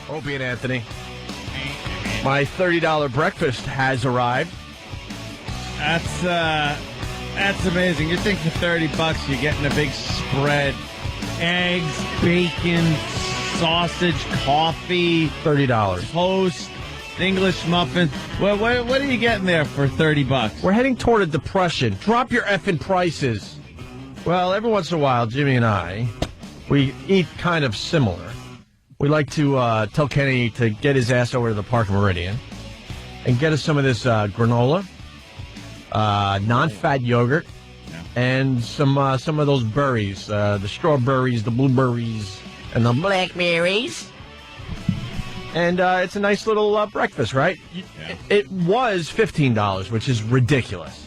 Opie and Anthony. My $30 breakfast has arrived. That's amazing. You think for $30 you're getting a big spread. Eggs, bacon, sausage, coffee. $30. Toast, English muffin. What are you getting there for $30? We're heading toward a depression. Drop your effing prices. Well, every once in a while, Jimmy and I, we eat kind of similar. We like to tell Kenny to get his ass over to the Park Meridian and get us some of this granola, non-fat yogurt, and some of those berries, the strawberries, the blueberries, and the blackberries. And it's a nice little breakfast, right? Yeah. It was $15, which is ridiculous.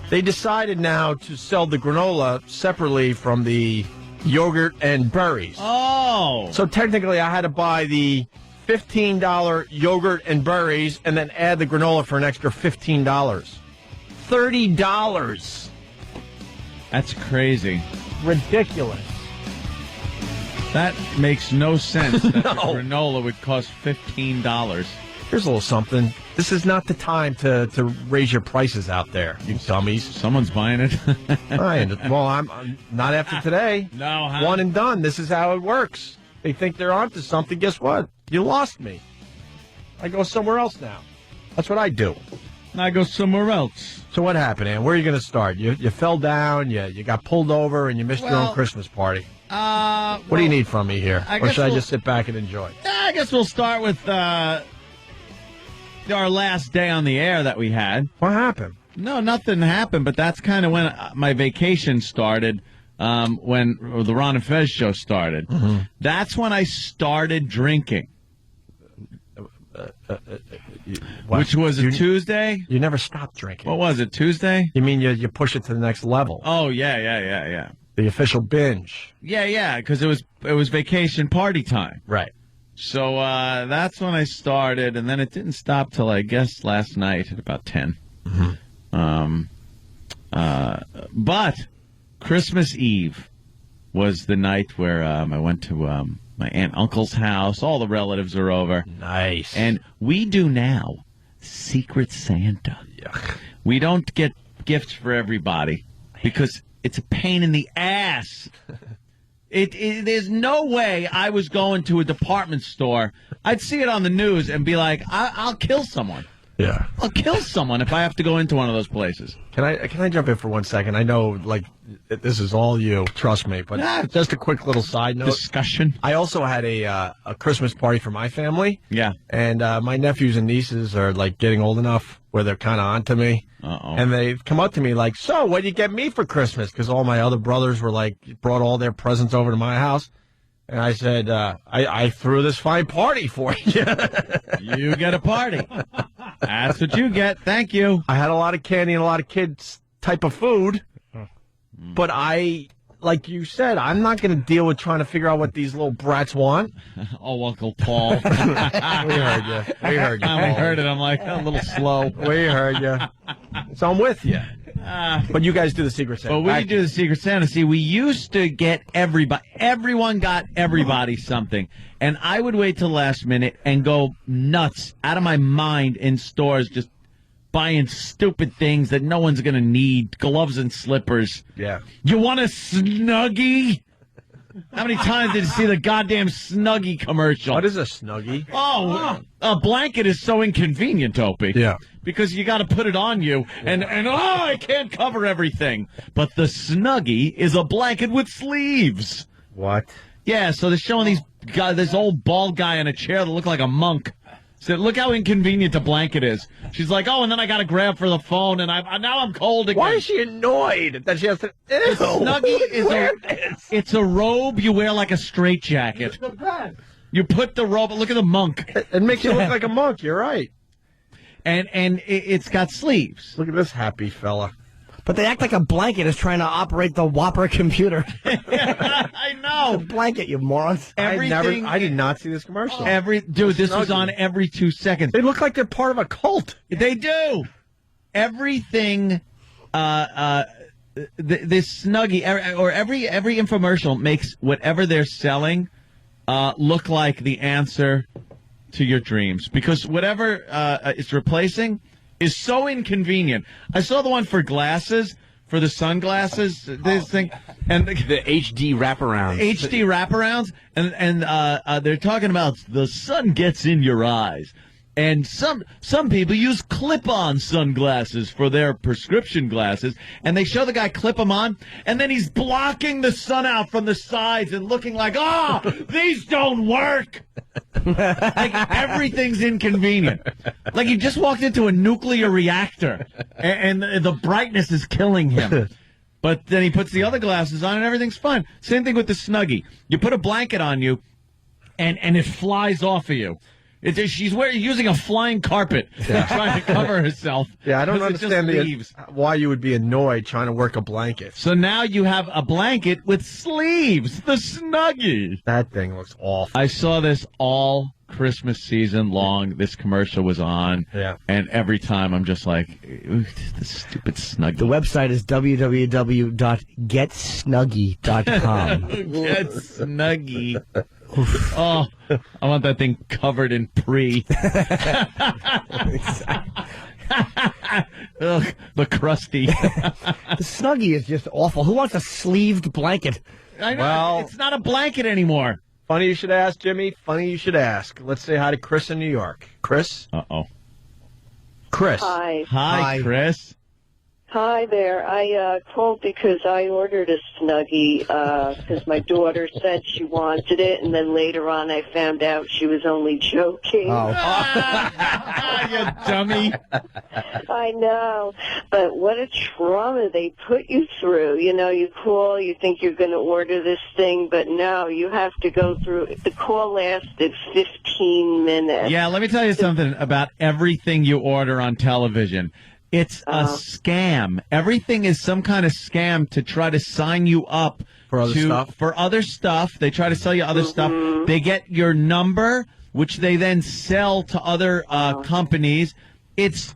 They decided now to sell the granola separately from the yogurt and berries. Oh. So technically I had to buy the $15 yogurt and berries and then add the granola for an extra $15. $30. That's crazy. Ridiculous. That makes no sense that No. the granola would cost $15. Here's a little something. This is not the time to raise your prices out there, you dummies. Someone's buying it. Well, I'm not after today. No, huh? One and done. This is how it works. They think they're onto something. Guess what? You lost me. I go somewhere else now. That's what I do. I go somewhere else. So what happened, Ann? Where are you going to start? You fell down, you got pulled over, and you missed your own Christmas party. What do you need from me here? Or should I just sit back and enjoy? I guess we'll start with our last day on the air that we had. What happened? No, nothing happened, but that's kind of when my vacation started, when the Ron and Fez show started. Mm-hmm. That's when I started drinking. Which was a Tuesday? You never stopped drinking. What was it, Tuesday? You mean you push it to the next level? Oh, yeah. The official binge. Yeah, because it was vacation party time. Right. So that's when I started, and then it didn't stop till, I guess, last night at about 10. Mm-hmm. But Christmas Eve was the night where I went to my aunt and uncle's house. All the relatives are over. Nice. And we do now Secret Santa. Yuck. We don't get gifts for everybody because it's a pain in the ass. There's no way I was going to a department store. I'd see it on the news and be like, I'll kill someone. Yeah. I'll kill someone if I have to go into one of those places. Can I jump in for 1 second? I know, this is all you. Trust me. But just a quick little side note. Discussion. I also had a Christmas party for my family. Yeah. And my nephews and nieces are, getting old enough where they're kind of onto me. Uh-oh. And they've come up to me like, so what'd you get me for Christmas? Because all my other brothers were brought all their presents over to my house. And I said, I threw this fine party for you. You get a party. That's what you get. Thank you. I had a lot of candy and a lot of kids' type of food. But like you said, I'm not going to deal with trying to figure out what these little brats want. Oh, Uncle Paul. We heard you. I heard it. I'm like, a little slow. We heard you. So I'm with you. But you guys do the Secret Santa. But we do the Secret Santa. See, we used to get everyone got everybody something. And I would wait till the last minute and go nuts, out of my mind in stores, just buying stupid things that no one's going to need, gloves and slippers. Yeah. You want a Snuggie? How many times did you see the goddamn Snuggie commercial? What is a Snuggie? Oh, a blanket is so inconvenient, Opie. Yeah. Because you got to put it on you, and I can't cover everything. But the Snuggie is a blanket with sleeves. What? Yeah, so they're showing this old bald guy in a chair that looked like a monk. So look how inconvenient the blanket is. She's like, and then I got to grab for the phone, and now I'm cold again. Why is she annoyed that she has to... Ew. Snuggie it's a robe you wear like a straitjacket. You put the robe, look at the monk. It makes you look like a monk, you're right. And it's got sleeves. Look at this happy fella. But they act like a blanket is trying to operate the Whopper computer. I know. The blanket, you morons. I did not see this commercial. This was on every 2 seconds. They look like they're part of a cult. They do. Everything, this Snuggie, or every infomercial makes whatever they're selling look like the answer to your dreams, because whatever it's replacing is so inconvenient. I saw the one for glasses, for the sunglasses, this thing, and The HD wraparounds. HD wraparounds, and they're talking about the sun gets in your eyes. And some people use clip-on sunglasses for their prescription glasses, and they show the guy clip them on, and then he's blocking the sun out from the sides and looking like, these don't work. Like everything's inconvenient. Like he just walked into a nuclear reactor, and the brightness is killing him. But then he puts the other glasses on, and everything's fine. Same thing with the Snuggie. You put a blanket on you, and it flies off of you. She's using a flying carpet trying to cover herself. Yeah, I don't understand why you would be annoyed trying to work a blanket. So now you have a blanket with sleeves, the Snuggie. That thing looks awful. I saw this all Christmas season long. This commercial was on. Yeah. And every time I'm just like, the stupid Snuggie. The website is www.getsnuggie.com. Get Snuggie. Oh, I want that thing covered in pre. Ugh, the crusty. The Snuggie is just awful. Who wants a sleeved blanket? I know. Well, it's not a blanket anymore. Funny you should ask, Jimmy. Funny you should ask. Let's say hi to Chris in New York. Chris? Uh-oh. Chris. Hi. Hi, Chris. Hi there. I called because I ordered a Snuggie because my daughter said she wanted it, and then later on I found out she was only joking. Oh. You dummy. I know. But what a trauma they put you through. You know, you call, you think you're going to order this thing, but no, you have to go through. The call lasted 15 minutes. Yeah, let me tell you something about everything you order on television. It's a scam. Everything is some kind of scam to try to sign you up For other stuff. They try to sell you other stuff. They get your number, which they then sell to other companies. It's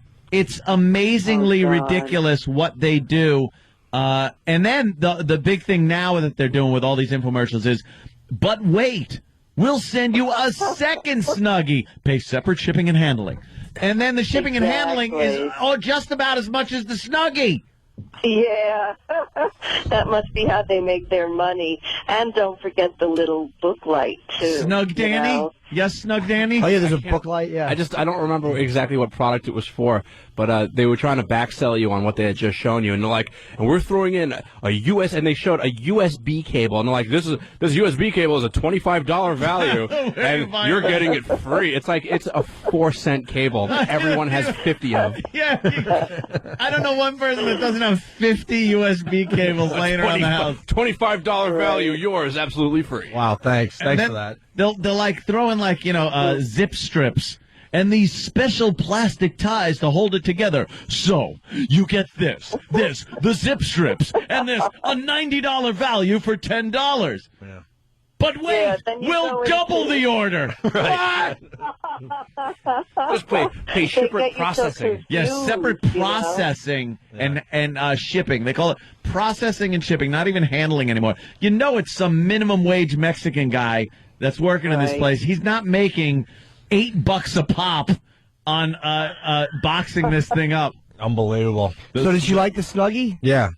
amazingly ridiculous what they do. And then the big thing now that they're doing with all these infomercials is, but wait, we'll send you a second Snuggie. Pay separate shipping and handling. And then the shipping and handling is just about as much as the Snuggie. Yeah, that must be how they make their money. And don't forget the little book light, too. Snug Danny? You know? Yes, Snug Danny? Oh, yeah, there's a book light, yeah. I don't remember exactly what product it was for, but they were trying to backsell you on what they had just shown you, and they're like, and we're throwing in and they showed a USB cable, and they're like, this USB cable is a $25 value, and you're getting it free. It's like, it's a 4-cent cable that everyone has 50 of. Yeah. I don't know one person that doesn't have 50 USB cables laying around the house. $25 value, yours, absolutely free. Wow, thanks. Thanks then for that. They'll like throw in zip strips and these special plastic ties to hold it together. So you get the zip strips, and this a $90 value for $10. Yeah. But wait, we'll double the order. Right. What? Just pay separate processing. Yes, separate processing and shipping. They call it processing and shipping, not even handling anymore. You know, it's some minimum wage Mexican guy that's working in this place. He's not making $8 a pop on boxing this thing up. Unbelievable. So did you like the Snuggie? Yeah.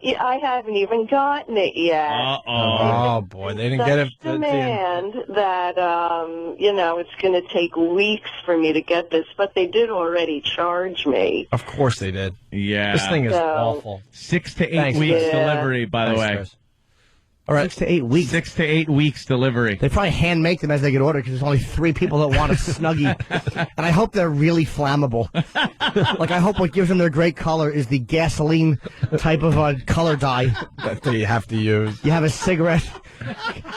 Yeah, I haven't even gotten it yet. Oh, boy. They didn't get it. Demand that, it's going to take weeks for me to get this, but they did already charge me. Of course they did. Yeah. This thing is awful. 6 to 8 weeks delivery, by the way. Chris. All right. 6 to 8 weeks. 6 to 8 weeks delivery. They probably hand make them as they get ordered because there's only 3 people that want a Snuggie. And I hope they're really flammable. Like, I hope what gives them their great color is the gasoline type of color dye that you have to use. You have a cigarette.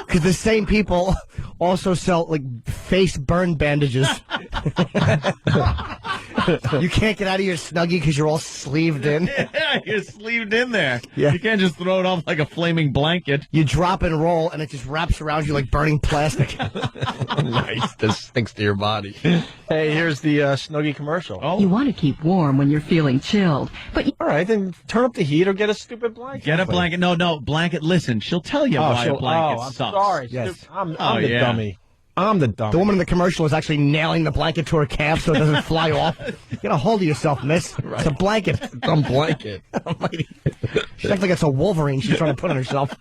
Because the same people also sell, face burn bandages. You can't get out of your Snuggie because you're all sleeved in. Yeah, you're sleeved in there. Yeah. You can't just throw it off like a flaming blanket. You drop and roll, and it just wraps around you like burning plastic. Nice. This stinks to your body. Hey, here's the Snuggie commercial. Oh. You want to keep warm when you're feeling chilled, but All right, then turn up the heat or get a stupid blanket. Get a blanket. No, blanket. Listen, she'll tell you why a blanket I'm sucks. sorry. Yes. I'm Oh, the yeah. dummy. I'm the dummy. The woman in the commercial is actually nailing the blanket to her calf so it doesn't fly off. Get a hold of yourself, miss. It's a blanket. dumb blanket. She acts like it's a Wolverine she's trying to put on herself.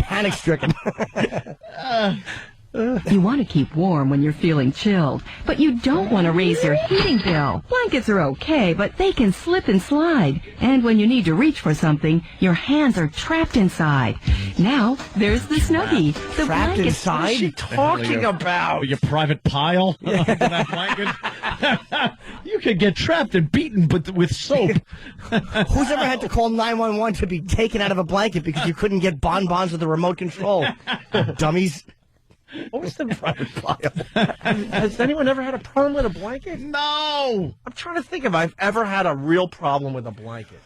Panic stricken. you want to keep warm when you're feeling chilled, but you don't want to raise your heating bill. Blankets are okay, but they can slip and slide. And when you need to reach for something, your hands are trapped inside. Now, there's the Snuggie. The Trapped blanket inside? Talking about. Your private pile under that blanket. You could get trapped and beaten with soap. Who's ever had to call 911 to be taken out of a blanket because you couldn't get bonbons with the remote control? Dummies. What was the private file? Has anyone ever had a problem with a blanket? No. I'm trying to think if I've ever had a real problem with a blanket.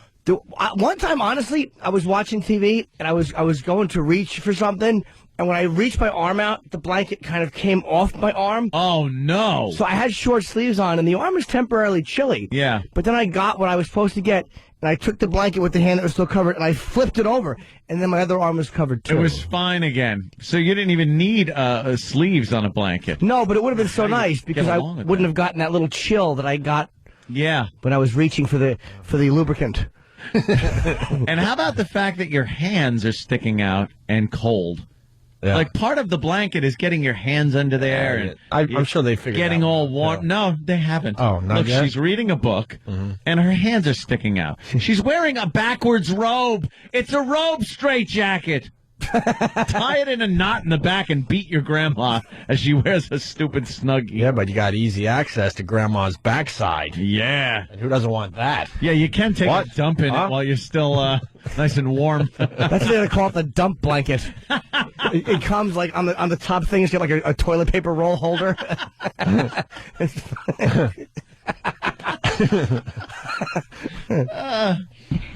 One time, honestly, I was watching TV and I was going to reach for something, and when I reached my arm out, the blanket kind of came off my arm. Oh, no. So I had short sleeves on, and the arm was temporarily chilly. Yeah. But then I got what I was supposed to get, and I took the blanket with the hand that was still covered, and I flipped it over, and then my other arm was covered too. It was fine again. So you didn't even need sleeves on a blanket. No, but it would have been so nice because I along with wouldn't that? have gotten that little chill that I got Yeah. when I was reaching for the lubricant. And how about the fact that your hands are sticking out and cold? Yeah. Like part of the blanket is getting your hands under there, and I'm sure they figured getting that all out. warm. Yeah. No, they haven't. Oh, not Look, yet? she's reading a book, and her hands are sticking out. She's wearing a backwards robe. It's a robe straitjacket. Tie it in a knot in the back and beat your grandma as she wears a stupid Snuggie. Yeah, but you got easy access to Grandma's backside. Yeah. And who doesn't want that? Yeah, you can take What? a dump in Huh? it while you're still nice and warm. That's what they call it, the dump blanket. It comes like on the top thing. It's got like a toilet paper roll holder.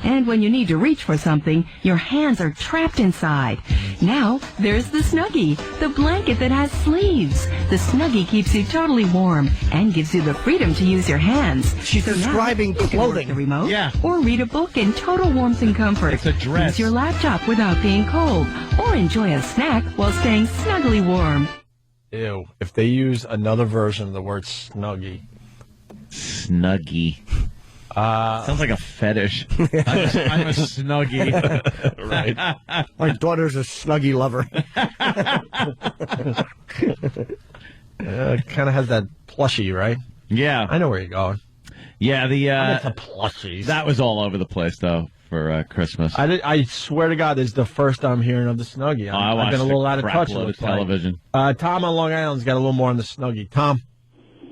And when you need to reach for something, your hands are trapped inside. Now, there's the Snuggie, the blanket that has sleeves. The Snuggie keeps you totally warm and gives you the freedom to use your hands. She's So now describing you can work clothing. the remote, Yeah. or read a book in total warmth and comfort. It's a dress. Use your laptop without being cold, or enjoy a snack while staying snugly warm. Ew. If they use another version of the word Snuggie. Snuggie. Sounds like a fetish. I'm a Snuggie. Right. My daughter's a Snuggie lover. Kind of has that plushie, right? Yeah. I know where you're going. Yeah, I'm into plushies. that was all over the place, though, for Christmas. I swear to God, this is the first I'm hearing of the Snuggie. I I've watched been a little out of crap touch load with of television. Tom on Long Island's got a little more on the Snuggie. Tom?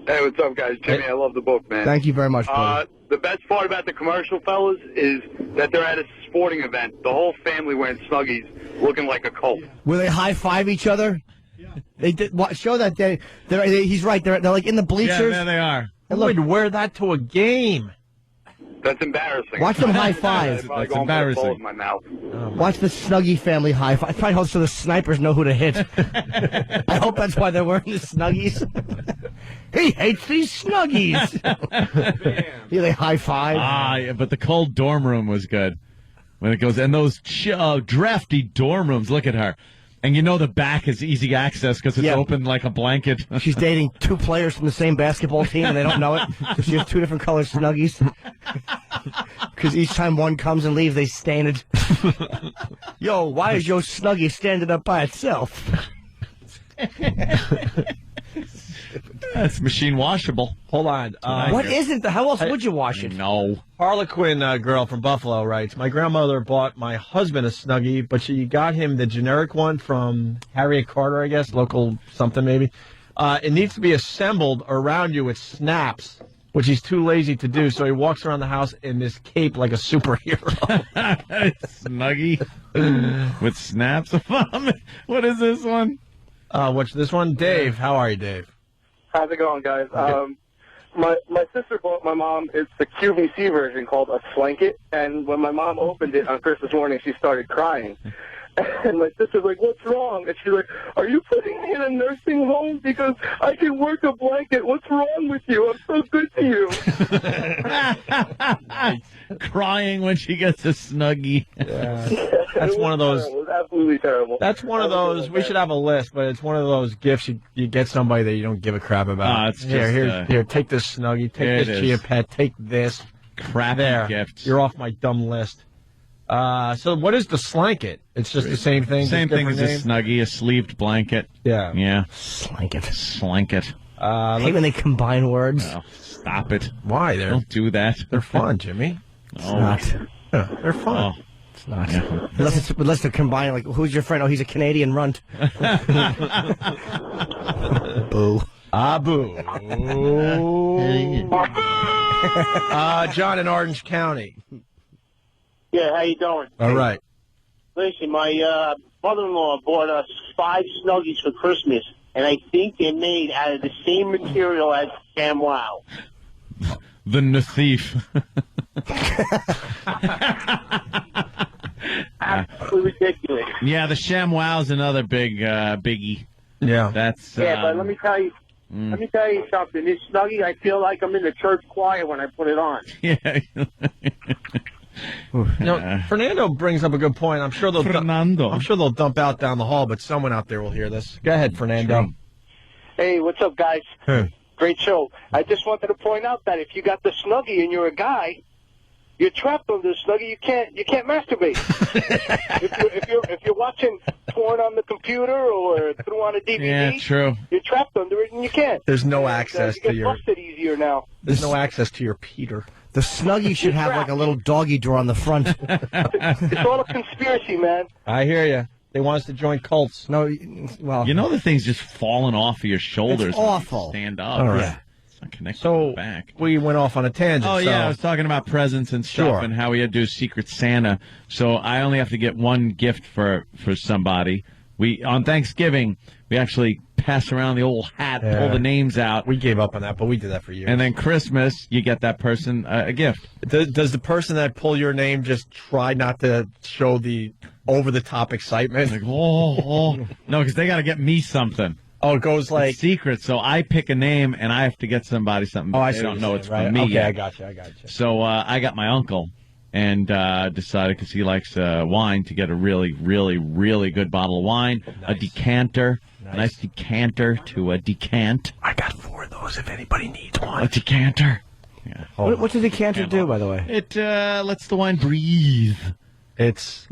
Hey, what's up, guys? Jimmy, I love the book, man. Thank you very much, buddy. The best part about the commercial, fellas, is that they're at a sporting event. The whole family wearing Snuggies, looking like a cult. Will they high five each other? They did. Show that he's right. They're like in the Yeah, bleachers. there they are. Who would wear that to a game? That's embarrassing. Watch them high I'd five. probably That's go and put a embarrassing. bullet in my mouth. Watch the Snuggie family high five. Probably hope so the snipers know who to hit. I hope that's why they're wearing the Snuggies. He hates these Snuggies. Yeah, they high five. Yeah, but the cold dorm room was good. When it goes, and those drafty dorm rooms, look at her. And you know the back is easy access because it's Yeah. open like a blanket. She's dating two players from the same basketball team, and they don't know it. So she has two different color Snuggies. Because each time one comes and leaves, they stain it. Yo, why is your Snuggie standing up by itself? It's machine washable. Hold on. What isn't? How else would you wash it? No. Harlequin girl from Buffalo writes, my grandmother bought my husband a Snuggie, but she got him the generic one from Harriet Carter, I guess, local something maybe. It needs to be assembled around you with snaps, which he's too lazy to do, so he walks around the house in this cape like a superhero. Snuggie with snaps. What is this one? What's this one? Dave. How are you, Dave? How's it going, guys? My sister bought my mom, it's the QVC version called a Slanket, and when my mom opened it on Christmas morning, she started crying. And my sister's like, what's wrong? And she's like, are you putting me in a nursing home? Because I can work a blanket. What's wrong with you? I'm so good to you. Crying when she gets a Snuggie. Yeah. That's one of those. It was absolutely terrible. That's one of those. We should have a list, but it's one of those gifts you get somebody that you don't give a crap about. It's Here, take this Snuggie, take this Chia Pet, take this. Crap gifts. You're off my dumb list. So what is the Slanket? It's just the same thing. Same thing as a Snuggie, a sleeved blanket. Yeah. Yeah. Slanket. Slanket. Hate when they combine words. Oh, stop it. Why? Don't do that. They're fun, Jimmy. It's not. Yeah, they're fun. Oh. It's not. Yeah. Unless they're combining, like, who's your friend? Oh, he's a Canadian runt. Boo. Boo. John in Orange County. Yeah, how you doing? All right. Listen, my mother-in-law bought us 5 Snuggies for Christmas, and I think they're made out of the same material as ShamWow. The Nathief. Absolutely ridiculous. Yeah, the ShamWow's another biggie. Yeah. That's but let me tell you. Let me tell you something. This Snuggie, I feel like I'm in the church choir when I put it on. Yeah. Fernando brings up a good point. I'm sure they'll dump out down the hall, but someone out there will hear this. Go ahead, Fernando. Hey, what's up, guys? Great show. I just wanted to point out that if you got the Snuggie and you're a guy, you're trapped under the Snuggie. You can't masturbate. if you're watching porn on the computer or through on a DVD, yeah, true. You're trapped under it and you can't. There's no access you to get your. busted easier now. There's no access to your Peter. The Snuggie should have like a little doggy drawer on the front. It's all a conspiracy, man. I hear you. They want us to join cults. No, well, you know the thing's just falling off of your shoulders. It's awful. Stand up. All right. Yeah. It's not connected to the back. We went off on a tangent. Oh, so. yeah, I was talking about presents and stuff and how we had to do Secret Santa. So I only have to get one gift for somebody. On Thanksgiving, we actually pass around the old hat, pull the names out. We gave up on that, but we did that for years. And then Christmas, you get that person a gift. Does the person that pull your name just try not to show the over-the-top excitement? Like, oh. No, because they got to get me something. Oh, it goes like it's secret. So I pick a name and I have to get somebody something. Oh, I they don't know it's right? from me. Okay, yet. I got you. So I got my uncle and decided because he likes wine to get a really, really, really good bottle of wine, a decanter, a nice decanter to decant. I got 4 of those if anybody needs one. A decanter. Yeah. What's a decanter do, by the way? It lets the wine breathe. It's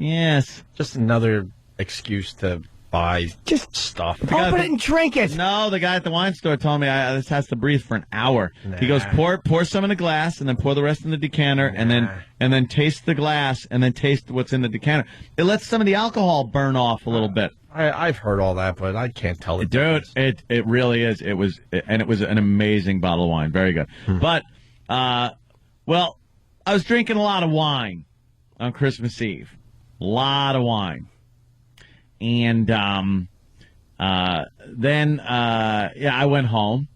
just another excuse to buy just stuff. Open it and drink it. No, the guy at the wine store told me this has to breathe for an hour. Nah. He goes, pour some in a glass, and then pour the rest in the decanter, and then taste the glass, and then taste what's in the decanter. It lets some of the alcohol burn off a little bit. I've heard all that, but I can't tell it. Dude, it really is. It was an amazing bottle of wine. Very good. But, well, I was drinking a lot of wine on Christmas Eve. A lot of wine. And then I went home.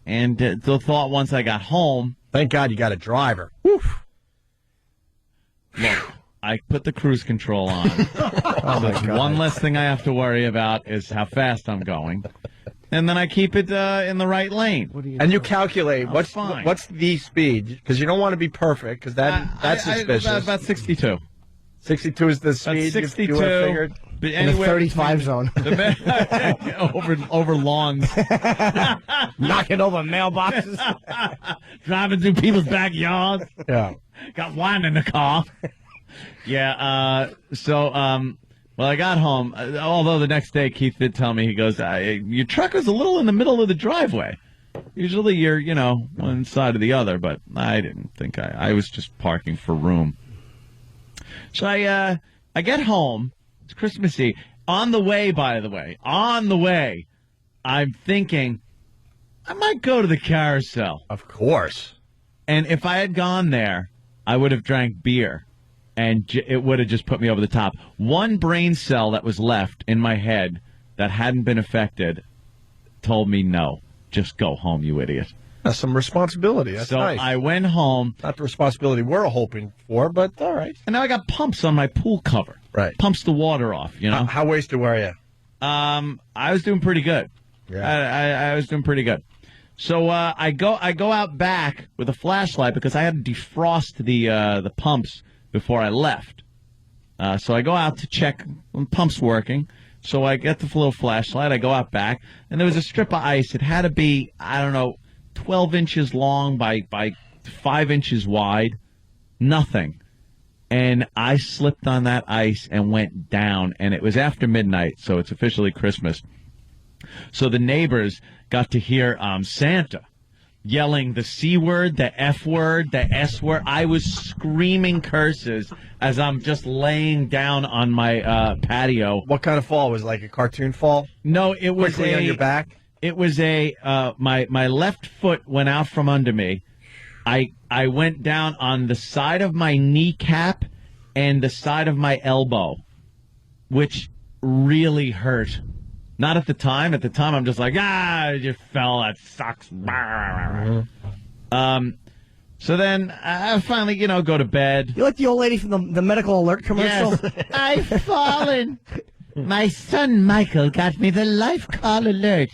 And the thought once I got home. Thank God you got a driver. Woof. Look, I put the cruise control on. One less thing I have to worry about is how fast I'm going. And then I keep it in the right lane. And you calculate what's the speed, because you don't want to be perfect, because that's suspicious. About 62. 62 is the speed. 62. You figured. In the 35 zone. over lawns. Knocking over mailboxes. Driving through people's backyards. Yeah. Got wine in the car. Yeah. Well, I got home, although the next day Keith did tell me, he goes, your truck was a little in the middle of the driveway. Usually you're, one side or the other, but I didn't think I was just parking for room. So I get home. It's Christmas Eve. On the way, by the way, I'm thinking I might go to the carousel. Of course. And if I had gone there, I would have drank beer. And it would have just put me over the top. One brain cell that was left in my head that hadn't been affected told me no. just go home, you idiot. That's some responsibility. That's so nice. I went home. Not the responsibility we're hoping for, but all right. And now I got pumps on my pool cover. Right. Pumps the water off, you know? How wasted were you? I was doing pretty good. Yeah. I was doing pretty good. So I go out back with a flashlight because I had to defrost the pumps before I left. So I go out to check when pumps working. So I get the little flashlight. I go out back, and there was a strip of ice. It had to be, I don't know, 12 inches long by 5 inches wide. Nothing. And I slipped on that ice and went down. And it was after midnight, so it's officially Christmas. So the neighbors got to hear Santa yelling the C word, the F word, the S word. I was screaming curses as I'm just laying down on my patio. What kind of fall? Was it like a cartoon fall? No, it was Quickly on your back? It was my left foot went out from under me. I went down on the side of my kneecap and the side of my elbow, which really hurt. Not at the time. At the time, I'm just like, I just fell. That sucks. So then I finally, go to bed. You like the old lady from the medical alert commercial? Yes. I've fallen. My son Michael got me the life call alert.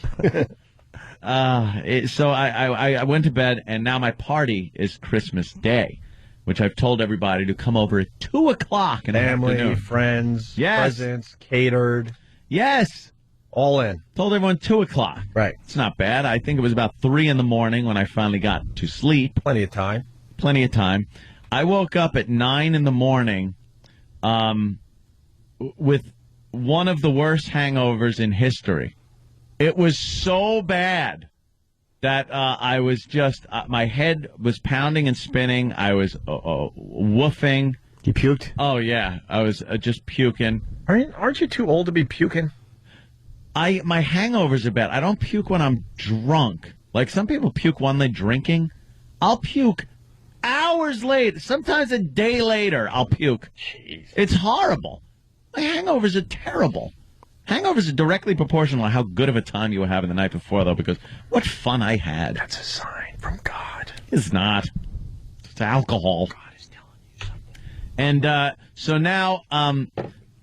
So I went to bed, and now my party is Christmas Day, which I've told everybody to come over at 2:00 in the Family, afternoon. friends, Yes. presents, catered, Yes. all in. Told everyone 2:00. Right. It's not bad. I think it was about 3 in the morning when I finally got to sleep. Plenty of time. Plenty of time. I woke up at 9 in the morning with one of the worst hangovers in history. It was so bad that I was just, my head was pounding and spinning. I was woofing. You puked? Oh, yeah. I was just puking. Aren't you too old to be puking? My hangovers are bad. I don't puke when I'm drunk. Like some people puke when they're drinking. I'll puke hours later. Sometimes a day later, I'll puke. Jeez. It's horrible. My hangovers are terrible. Hangovers are directly proportional to how good of a time you were having the night before, though, because what fun I had. That's a sign from God. It's not. It's alcohol. God is telling you something. And so now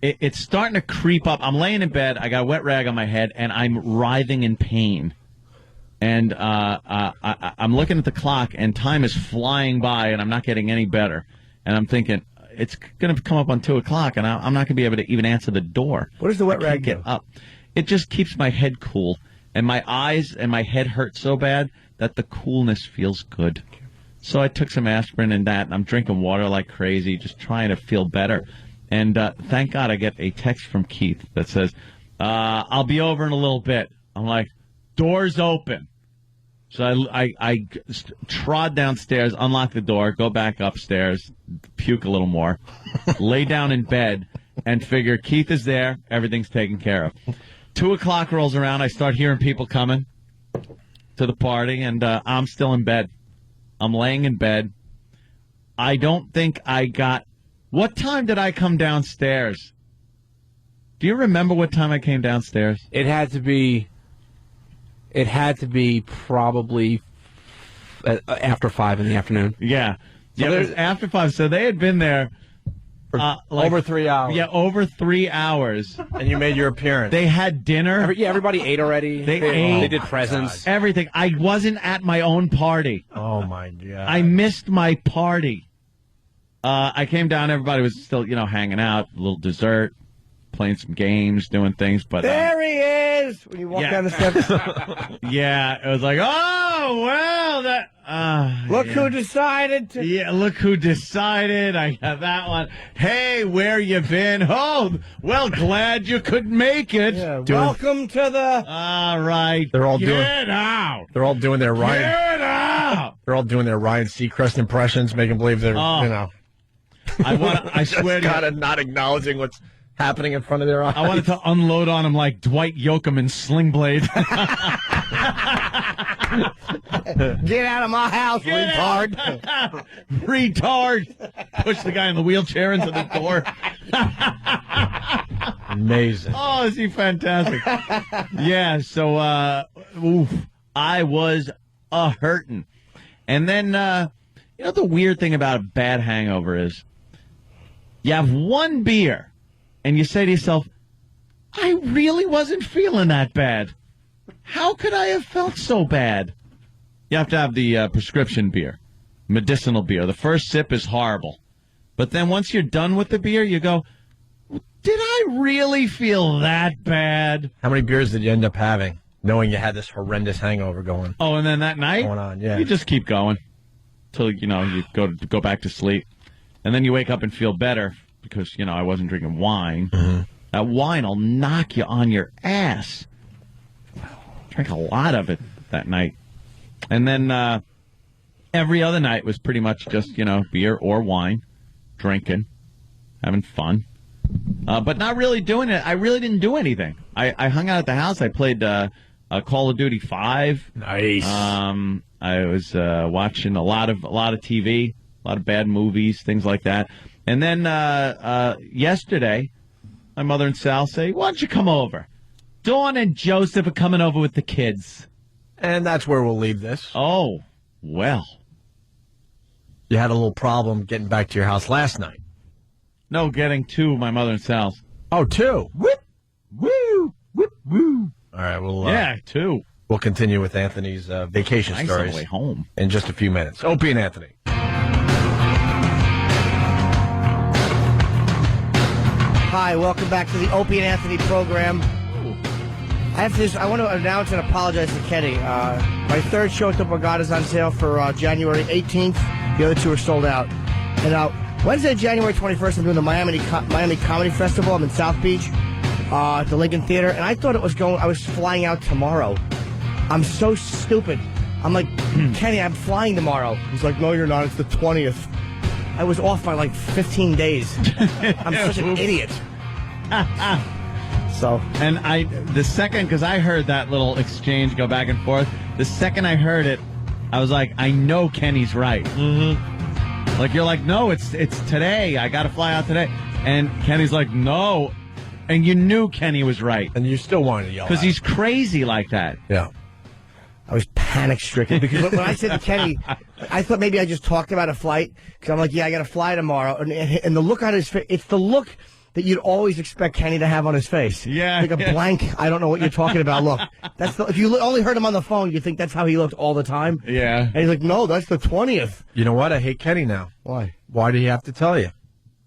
it's starting to creep up. I'm laying in bed. I got a wet rag on my head, and I'm writhing in pain. And I'm looking at the clock, and time is flying by, and I'm not getting any better. And I'm thinking, it's going to come up on 2:00, and I'm not going to be able to even answer the door. What does the wet rag get do? up? It just keeps my head cool, and my eyes and my head hurt so bad that the coolness feels good. So I took some aspirin and that, and I'm drinking water like crazy, just trying to feel better. And thank God I get a text from Keith that says, I'll be over in a little bit. I'm like, door's open. So I trod downstairs, unlock the door, go back upstairs, puke a little more, lay down in bed, and figure Keith is there, everything's taken care of. 2:00 rolls around, I start hearing people coming to the party, and I'm still in bed. I'm laying in bed. I don't think I got... What time did I come downstairs? Do you remember what time I came downstairs? It had to be probably after 5 in the afternoon. Yeah. So It was after 5. So they had been there For over 3 hours. Yeah, over 3 hours. And you made your appearance. They had dinner. Everybody ate already. They ate. They did presents. Everything. I wasn't at my own party. Oh, my God. I missed my party. I came down. Everybody was still, hanging out. A little dessert, playing some games, doing things. But There he is! When you walk down the steps. yeah, it was like, oh, well, that... Look who decided to... Yeah, look who decided. I got that one. Hey, where you been? Oh, well, glad you could make it. Yeah, welcome to the... All right. They're all doing... Get out. They're all doing their Ryan... Get out. They're all doing their Ryan Seacrest impressions, making believe they're, I swear to kind of not acknowledging what's happening in front of their eyes. I wanted to unload on him like Dwight Yoakam in Sling Blade. Get out of my house, retard. Retard. Push the guy in the wheelchair into the door. Amazing. Oh, is he fantastic? Yeah, so, oof. I was hurting. And then, you know, the weird thing about a bad hangover is you have one beer and you say to yourself, I really wasn't feeling that bad. How could I have felt so bad? You have to have the prescription beer, medicinal beer. The first sip is horrible. But then once you're done with the beer, you go, did I really feel that bad? How many beers did you end up having, knowing you had this horrendous hangover going? Oh, and then that night, going on, yeah. You just keep going till, you know, you go back to sleep. And then you wake up and feel better because, you know, I wasn't drinking wine. Mm-hmm. That wine will knock you on your ass. Drank a lot of it that night. And then every other night was pretty much just, you know, beer or wine, drinking, having fun. But not really doing it. I really didn't do anything. I hung out at the house. I played Call of Duty 5. Nice. I was watching a lot of TV, a lot of bad movies, things like that. And then yesterday, my mother and Sal say, why don't you come over? Dawn and Joseph are coming over with the kids. And that's where we'll leave this. Oh, well. You had a little problem getting back to your house last night. No, getting to my mother and Sal's. Oh, two. Whip, woo, whip, woo. All right, yeah, two. We'll continue with Anthony's vacation Nice stories on the way home in just a few minutes. Opie and Anthony. Hi, welcome back to the Opie and Anthony program. I want to announce and apologize to Kenny. My third show at the Borgata is on sale for January 18th. The other two are sold out. And Wednesday, January 21st, I'm doing the Miami Comedy Festival. I'm in South Beach at the Lincoln Theater, and I thought I was flying out tomorrow. I'm so stupid. I'm like, Kenny, I'm flying tomorrow. He's like, no, you're not. It's the 20th. I was off by like 15 days. I'm such an idiot. So, and the second, because I heard that little exchange go back and forth, the second I heard it, I was like, I know Kenny's right. Mm-hmm. Like, you're like, no, it's today. I got to fly out today. And Kenny's like, no. And you knew Kenny was right. And you still wanted to yell because he's crazy like that. Yeah. I was panic-stricken because when I said to Kenny, I thought maybe I just talked about a flight because I'm like, yeah, I got to fly tomorrow. And the look on his face, it's the look that you'd always expect Kenny to have on his face. Yeah. Like a blank, I don't know what you're talking about look. If you only heard him on the phone, you think that's how he looked all the time. Yeah. And he's like, no, that's the 20th. You know what? I hate Kenny now. Why? Why did he have to tell you?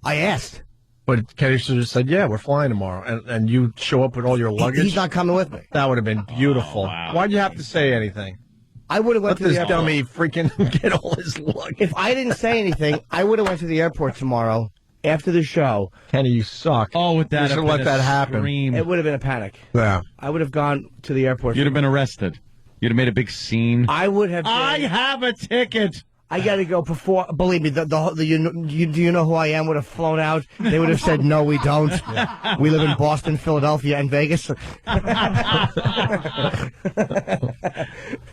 I asked. But Kenny should have said, yeah, we're flying tomorrow. And you show up with all your luggage. He's not coming with me. That would have been beautiful. Oh, wow. Why'd you have to say anything? I would have went Let to the this airport. dummy freaking get all his luggage. If I didn't say anything, I would have went to the airport tomorrow after the show. Kenny, you suck. Oh, with that, you should let that happen. It would have been a panic. Yeah. I would have gone to the airport. You'd have been arrested. You'd have made a big scene. I would have. I have a ticket. I got to go before. Believe me, do you know who I am? Would have flown out. They would have said, no, we don't. We live in Boston, Philadelphia, and Vegas. That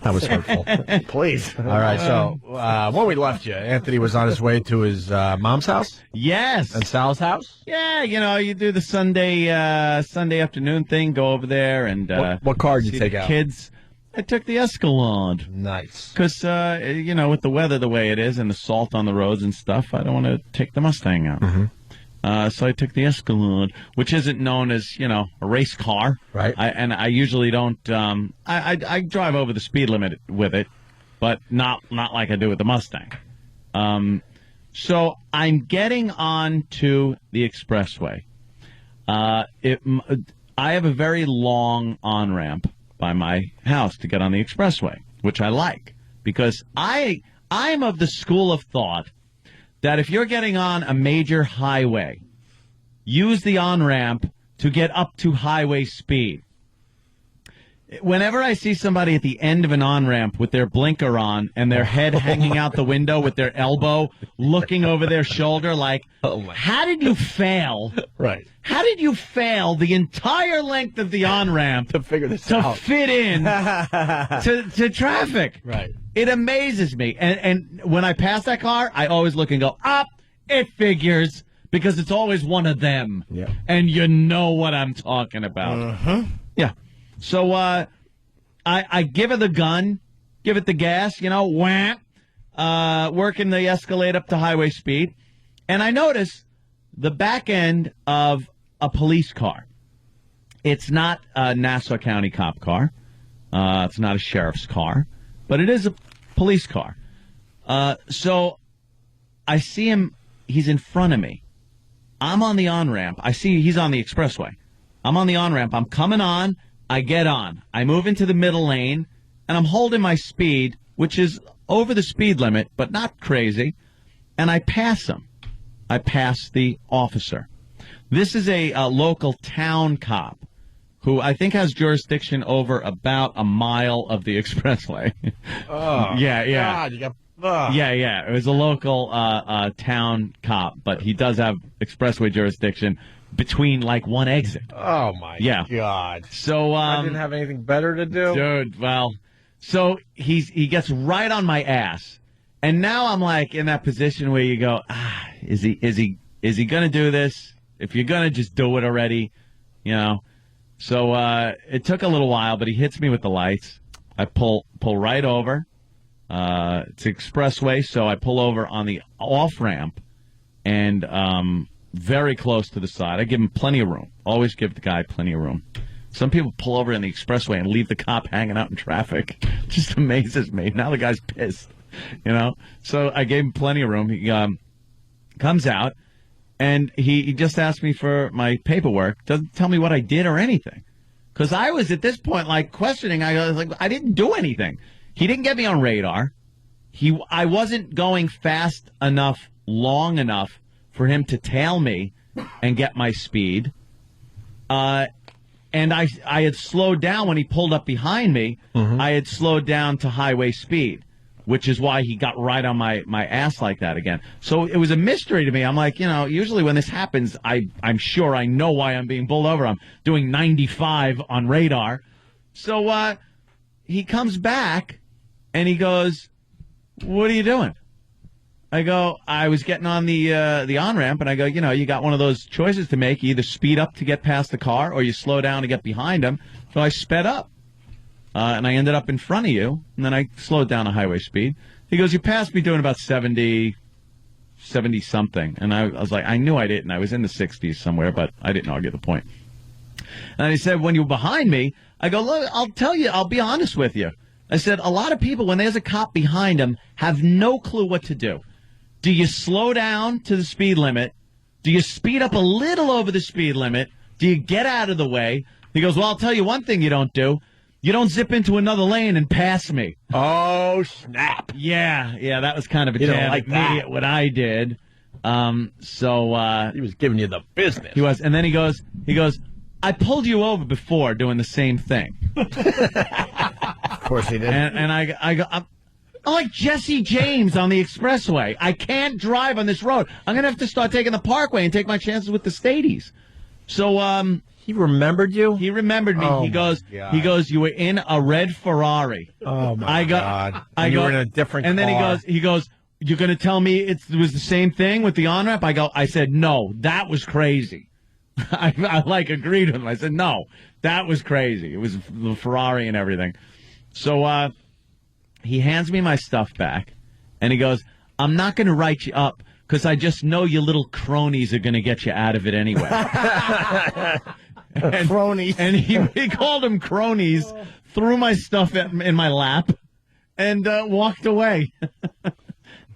was hurtful. Please. All right, so when we left you, Anthony was on his way to his mom's house? Yes. And Sal's house? Yeah, you know, you do the Sunday afternoon thing, go over there and... what car did you see take the out? Kids. I took the Escalade. Nice. Because, you know, with the weather the way it is and the salt on the roads and stuff, I don't want to take the Mustang out. Mm-hmm. So I took the Escalade, which isn't known as, you know, a race car. Right. And I usually don't... I drive over the speed limit with it, but not like I do with the Mustang. So I'm getting on to the expressway. I have a very long on-ramp by my house to get on the expressway, which I like because I'm of the school of thought that if you're getting on a major highway, use the on-ramp to get up to highway speed. Whenever I see somebody at the end of an on-ramp with their blinker on and their head hanging out the window with their elbow looking over their shoulder like, how did you fail? Right. How did you fail the entire length of the on-ramp to figure this to out? fit in to traffic? Right. It amazes me. And when I pass that car, I always look and go, up, it figures, because it's always one of them. Yeah. And you know what I'm talking about. Mm-hmm. Yeah. So I give her the gun, give it the gas, wham, working the Escalade up to highway speed. And I notice the back end of a police car. It's not a Nassau County cop car. It's not a sheriff's car, but it is a police car. So I see him. He's in front of me. I'm on the on-ramp. I see he's on the expressway. I'm on the on-ramp. I'm coming on. I get on. I move into the middle lane, and I'm holding my speed, which is over the speed limit, but not crazy. And I pass him. I pass the officer. This is a local town cop who I think has jurisdiction over about a mile of the expressway. Oh, yeah. God, you got. Yeah. It was a local town cop, but he does have expressway jurisdiction between like one exit. Oh my God! So I didn't have anything better to do, dude. Well, so he gets right on my ass, and now I'm like in that position where you go, is he gonna do this? If you're gonna just do it already, So it took a little while, but he hits me with the lights. I pull right over. It's expressway, so I pull over on the off ramp and very close to the side. I give him plenty of room. Always give the guy plenty of room. Some people pull over in the expressway and leave the cop hanging out in traffic. Just amazes me. Now the guy's pissed, So I gave him plenty of room. He comes out, and he just asked me for my paperwork. Doesn't tell me what I did or anything. Because I was at this point like questioning. I was like, I didn't do anything. He didn't get me on radar. I wasn't going fast enough, long enough for him to tail me and get my speed. And I had slowed down when he pulled up behind me. Mm-hmm. I had slowed down to highway speed, which is why he got right on my ass like that again. So it was a mystery to me. I'm like, usually when this happens, I'm sure I know why I'm being pulled over. I'm doing 95 on radar. So he comes back. And he goes, "What are you doing?" I go, "I was getting on the on-ramp," and I go, you got one of those choices to make. You either speed up to get past the car or you slow down to get behind him. So I sped up, and I ended up in front of you, and then I slowed down to highway speed. He goes, "You passed me doing about 70-something. And I was like, I knew I didn't. I was in the 60s somewhere, but I didn't argue the point. And he said, "When you were behind me," I go, "Look, I'll tell you, I'll be honest with you." I said, a lot of people, when there's a cop behind them, have no clue what to do. Do you slow down to the speed limit? Do you speed up a little over the speed limit? Do you get out of the way? He goes, "Well, I'll tell you one thing you don't do. You don't zip into another lane and pass me." Oh, snap. Yeah, that was kind of a You don't jab like at me that. at what I did. He was giving you the business. He was, and then he goes, "I pulled you over before doing the same thing." Of course he did. And I go, I'm like Jesse James on the expressway. I can't drive on this road. I'm going to have to start taking the Parkway and take my chances with the Stadies. So, he remembered you? He remembered me. Oh, he goes, God. "You were in a red Ferrari." Oh, my God. You were in a different and car. then he goes, "You're going to tell me it was the same thing with the on-ramp?" I said, "No, that was crazy." I agreed with him. I said, "No, that was crazy. It was the Ferrari and everything." So he hands me my stuff back, and he goes, "I'm not going to write you up because I just know you little cronies are going to get you out of it anyway." Cronies. And he called them cronies, threw my stuff in my lap, and walked away.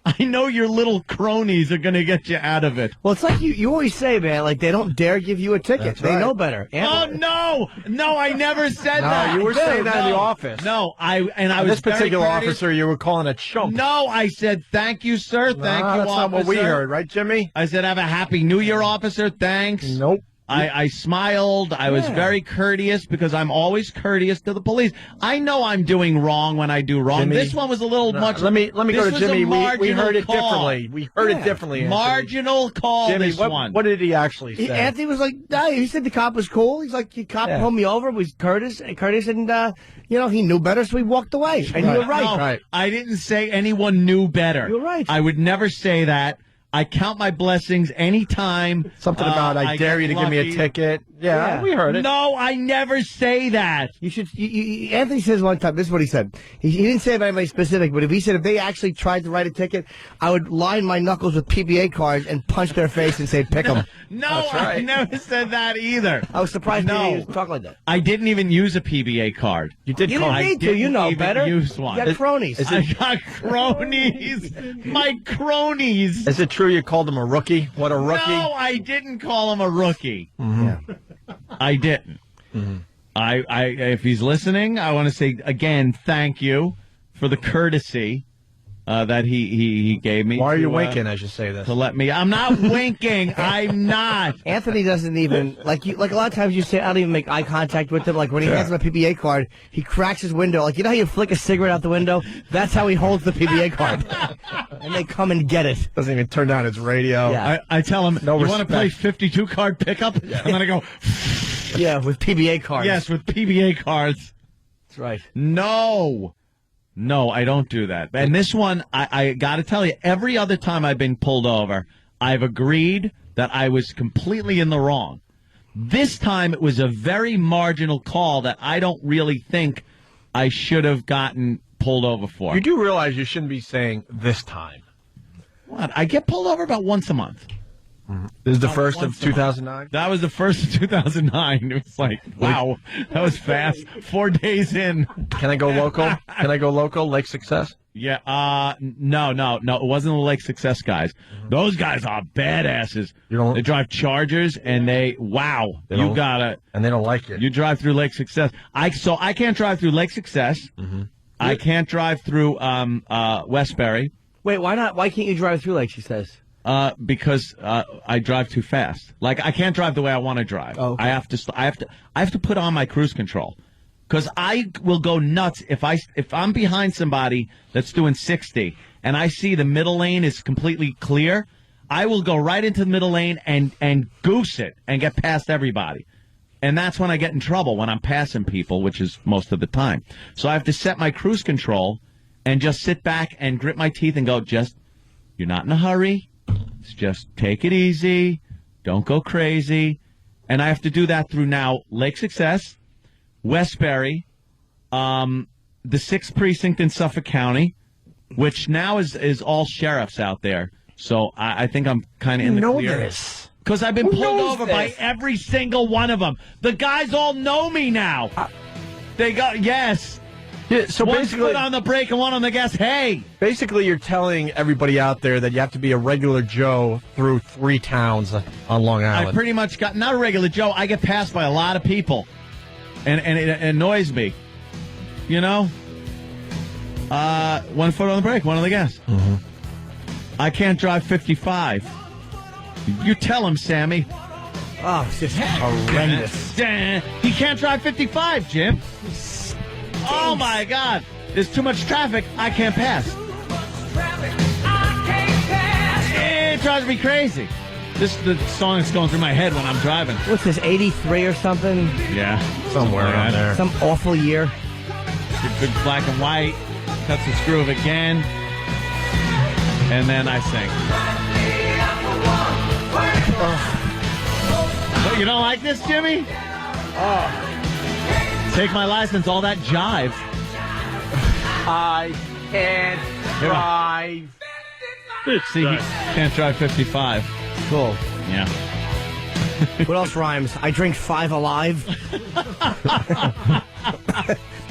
I know your little cronies are going to get you out of it. Well, it's like you always say, man, like they don't dare give you a ticket. That's They right. know better. Oh, no, I never said that. you were saying that in the office. No, I was This particular very courteous. officer, you were calling a chump. No, I said, "Thank you, sir. Thank you, That's officer." not what we heard, right, Jimmy? I said, "Have a happy New Year, officer. Thanks." Nope. I smiled. I was very courteous because I'm always courteous to the police. I know I'm doing wrong when I do wrong. Jimmy, This one was a little much. Let me go this to was Jimmy. a We heard it marginal call. differently. We heard it differently. Anthony. Marginal call. Jimmy, this one. what did he actually say? Anthony was like, nah, he said the cop was cool. He's like, the cop pulled me over, was courteous, and he knew better, so he walked away. And you're right. No, Right. I didn't say anyone knew better. You're right. I would never say that. I count my blessings anytime. Something about I dare get you to give me a lucky. ticket. Yeah, we heard it. No, I never say that. You should. Anthony says one time. This is what he said. He didn't say about anybody specific, but he said if they actually tried to write a ticket, I would line my knuckles with PBA cards and punch their face and say, "Pick them." No, right. I never said that either. I was surprised No. he didn't talk like that. I didn't even use a PBA card. You did You call. didn't need to. You know even better. use one. You got cronies. I got cronies. My cronies. Is it true you called him a rookie? What a rookie! No, I didn't call him a rookie. Yeah. I didn't. I if he's listening, I want to say again, thank you for the courtesy that he gave me. Why are you to, winking as you say this? to let me? I'm not winking. I'm not. Anthony doesn't even like a lot of times you say I don't even make eye contact with him. Like when he hands him a PBA card, he cracks his window. Like you know how you flick a cigarette out the window? That's how he holds the PBA card. And they come and get it. Doesn't even turn down his radio. Yeah. I tell him, No you want to respect. play 52 card pickup? And then I go, Yeah, with PBA cards. yes, with PBA cards. That's right. No, I don't do that. And this one, I got to tell you, every other time I've been pulled over, I've agreed that I was completely in the wrong. This time, it was a very marginal call that I don't really think I should have gotten pulled over for. You do realize you shouldn't be saying this time. What? I get pulled over about once a month. This is the first once of a month. 2009. That was the first of 2009. It was like, wow, that was fast. 4 days in. Can I go local? Can I go local? Lake Success? Yeah, no. It wasn't the Lake Success guys. Those guys are badasses. You don't- They drive Chargers, and They you don't- gotta. And they don't like it. You drive through Lake Success. I can't drive through Lake Success. I can't drive through Westbury Wait, why not? Why can't you drive through like she says? because I drive too fast. Like I can't drive the way I want to drive. Oh, okay. I have to put on my cruise control. Because I will go nuts if I'm behind somebody that's doing 60 and I see the middle lane is completely clear, I will go right into the middle lane and goose it and get past everybody. And that's when I get in trouble, when I'm passing people, which is most of the time. So I have to set my cruise control and just sit back and grit my teeth and go, you're not in a hurry. Just take it easy. Don't go crazy. And I have to do that through now Lake Success, Westbury, the 6th precinct in Suffolk County, which now is all sheriffs out there. So I think I'm kind of in the clear. this. Because I've been Who pulled knows over by this? every single one of them. The guys all know me now. They got, yes. Yeah, so One's basically, foot on the brake and one on the gas. Hey. basically, you're telling everybody out there that you have to be a regular Joe through 3 towns on Long I Island. pretty much got, not a regular Joe, I get passed by a lot of people. And it annoys me. You know? One foot on the brake, one on the gas. I can't drive 55. You tell him, Sammy. Oh, it's just horrendous. He can't drive 55, Jim. Oh, my God. There's too much traffic. I can't pass. It drives me crazy. This is the song that's going through my head when I'm driving. What's this, 83 or something? Yeah. Somewhere around there. Some awful year. Big black and white. Cuts the screw of again. And then I sing. What, you don't like this, Jimmy? Take my license, all that jive. I can't drive. See, he can't drive 55. Cool. Yeah. What else rhymes? I drink 5 Alive.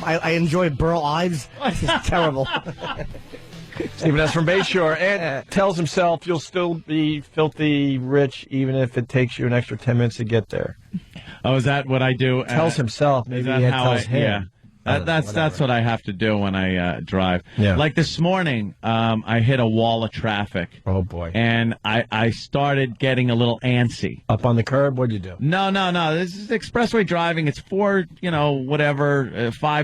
I enjoy Burl Ives. This is terrible. Stephen S. from Bayshore and tells himself you'll still be filthy rich even if it takes you an extra 10 minutes to get there. Oh, is that what I do? Tells himself. Maybe he tells him. Yeah. That's what I have to do when I drive. Yeah. Like this morning, I hit a wall of traffic. Oh, boy. And I started getting a little antsy. Up on the curb? What'd you do? No. This is expressway driving. It's 5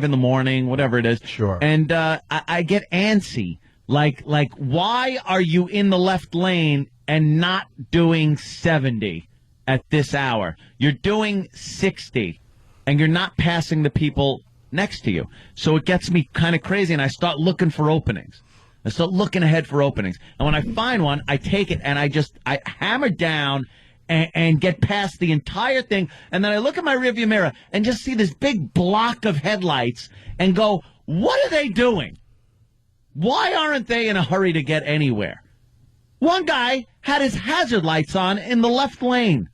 in the morning, whatever it is. Sure. And I get antsy. Like, why are you in the left lane and not doing 70 at this hour? You're doing 60, and you're not passing the people next to you. So it gets me kind of crazy, and I start looking for openings. I start looking ahead for openings. And when I find one, I take it, and I hammer down and get past the entire thing. And then I look at my rearview mirror and just see this big block of headlights and go, what are they doing? Why aren't they in a hurry to get anywhere? One guy had his hazard lights on in the left lane.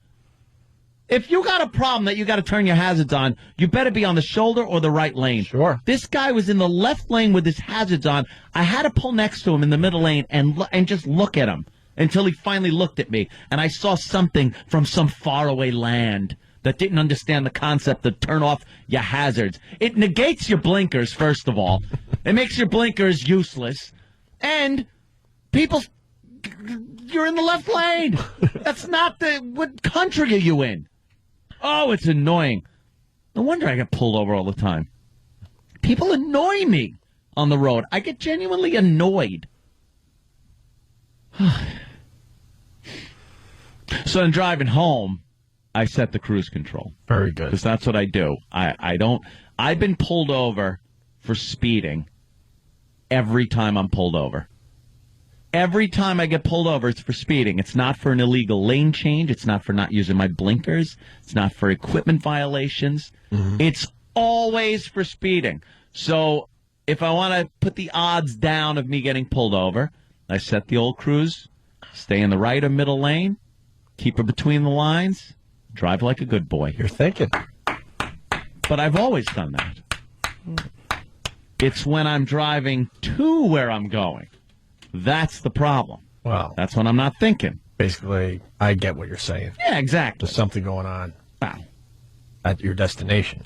If you got a problem that you got to turn your hazards on, you better be on the shoulder or the right lane. Sure. This guy was in the left lane with his hazards on. I had to pull next to him in the middle lane and just look at him until he finally looked at me. And I saw something from some faraway land that didn't understand the concept of turn off your hazards. It negates your blinkers, first of all. It makes your blinkers useless. And you're in the left lane. That's not what country are you in? Oh, it's annoying. No wonder I get pulled over all the time. People annoy me on the road. I get genuinely annoyed. So in driving home, I set the cruise control. Very good. Because that's what I do. I've been pulled over for speeding every time I'm pulled over. Every time I get pulled over, it's for speeding. It's not for an illegal lane change. It's not for not using my blinkers. It's not for equipment violations. Mm-hmm. It's always for speeding. So if I want to put the odds down of me getting pulled over, I set the old cruise, stay in the right or middle lane, keep her between the lines, drive like a good boy. You're thinking. But I've always done that. It's when I'm driving to where I'm going. That's the problem. Well, that's when I'm not thinking. Basically, I get what you're saying. Yeah, exactly. There's something going on wow. at your destination.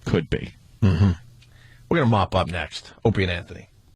Could be. Mm-hmm. We're going to mop up next. Opie and Anthony.